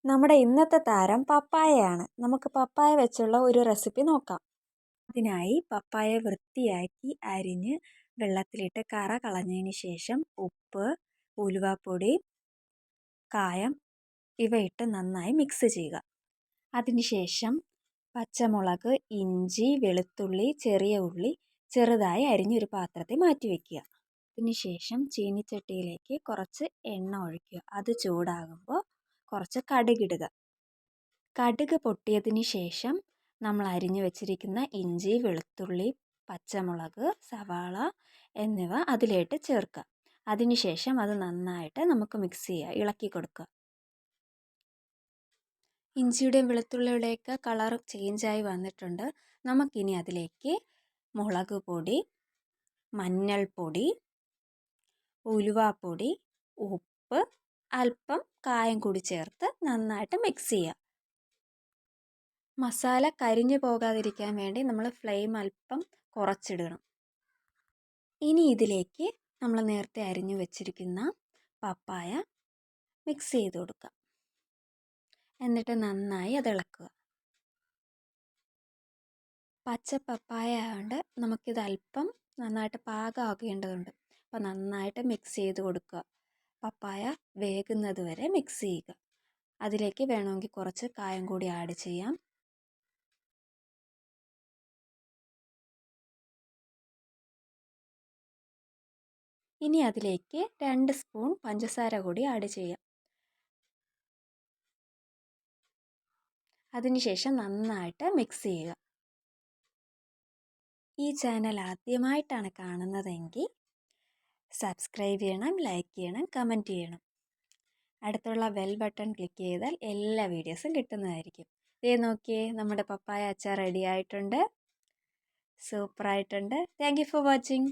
നമ്മുടെ ഇന്നത്തെ താരം പപ്പായയാണ്. നമുക്ക് പപ്പായ വെച്ചുള്ള ഒരു റെസിപ്പി നോക്കാം. അതിനായി പപ്പായ വൃത്തിയാക്കി അരിഞ്ഞ് വെള്ളത്തിലിട്ട് കറ കളഞ്ഞതിന് ശേഷം ഉപ്പ്, ഉലുവാപ്പൊടി, കായം ഇവയിട്ട് നന്നായി മിക്സ് ചെയ്യുക. അതിനുശേഷം പച്ചമുളക്, ഇഞ്ചി, വെളുത്തുള്ളി, ചെറിയ ഉള്ളി ചെറുതായി അരിഞ്ഞൊരു പാത്രത്തിൽ മാറ്റി വയ്ക്കുക. അതിനുശേഷം ചീനിച്ചട്ടിയിലേക്ക് കുറച്ച് എണ്ണ ഒഴിക്കുക. അത് ചൂടാകുമ്പോൾ കുറച്ച് കടുകിടുക. കടുക് പൊട്ടിയതിന് ശേഷം നമ്മൾ അരിഞ്ഞു വെച്ചിരിക്കുന്ന ഇഞ്ചി, വെളുത്തുള്ളി, പച്ചമുളക്, സവാള എന്നിവ അതിലേക്ക് ചേർക്കുക. അതിനുശേഷം അത് നന്നായിട്ട് നമുക്ക് മിക്സ് ചെയ്യുക, ഇളക്കി കൊടുക്കുക. ഇഞ്ചിയുടെയും വെളുത്തുള്ളിയുടെയൊക്കെ കളർ ചേഞ്ചായി വന്നിട്ടുണ്ട്. നമുക്കിനി അതിലേക്ക് മുളക് പൊടി, മഞ്ഞൾപ്പൊടി, ഉലുവാപ്പൊടി, ഉപ്പ്, അല്പം കായം കൂടി ചേർത്ത് നന്നായിട്ട് മിക്സ് ചെയ്യുക. മസാല കരിഞ്ഞു പോകാതിരിക്കാൻ വേണ്ടി നമ്മൾ ഫ്ലെയിം അല്പം കുറച്ചിടണം. ഇനി ഇതിലേക്ക് നമ്മൾ നേരത്തെ അരിഞ്ഞു വെച്ചിരിക്കുന്ന പപ്പായ മിക്സ് ചെയ്ത് കൊടുക്കുക. എന്നിട്ട് നന്നായി അത് ഇളക്കുക. പച്ച പപ്പായ ആയതുകൊണ്ട് നമുക്കിത് അല്പം നന്നായിട്ട് പാകമാകേണ്ടതുണ്ട്. അപ്പോൾ നന്നായിട്ട് മിക്സ് ചെയ്ത് കൊടുക്കുക. പപ്പായ വേകുന്നത് വരെ മിക്സ് ചെയ്യുക. അതിലേക്ക് വേണമെങ്കിൽ കുറച്ച് കായം കൂടി ആഡ് ചെയ്യാം. ഇനി അതിലേക്ക് 2 സ്പൂൺ പഞ്ചസാര കൂടി ആഡ് ചെയ്യാം. അതിനുശേഷം നന്നായിട്ട് മിക്സ് ചെയ്യുക. ഈ ചാനൽ ആദ്യമായിട്ടാണ് കാണുന്നതെങ്കിൽ സബ്സ്ക്രൈബ് ചെയ്യണം, ലൈക്ക് ചെയ്യണം, കമൻറ്റ് ചെയ്യണം. അടുത്തുള്ള ബെൽ ബട്ടൺ ക്ലിക്ക് ചെയ്താൽ എല്ലാ വീഡിയോസും കിട്ടുന്നതായിരിക്കും. ദേ നോക്കിയേ, നമ്മുടെ പപ്പായ അച്ചാർ റെഡി ആയിട്ടുണ്ട്. സൂപ്പറായിട്ടുണ്ട്. Thank you for watching.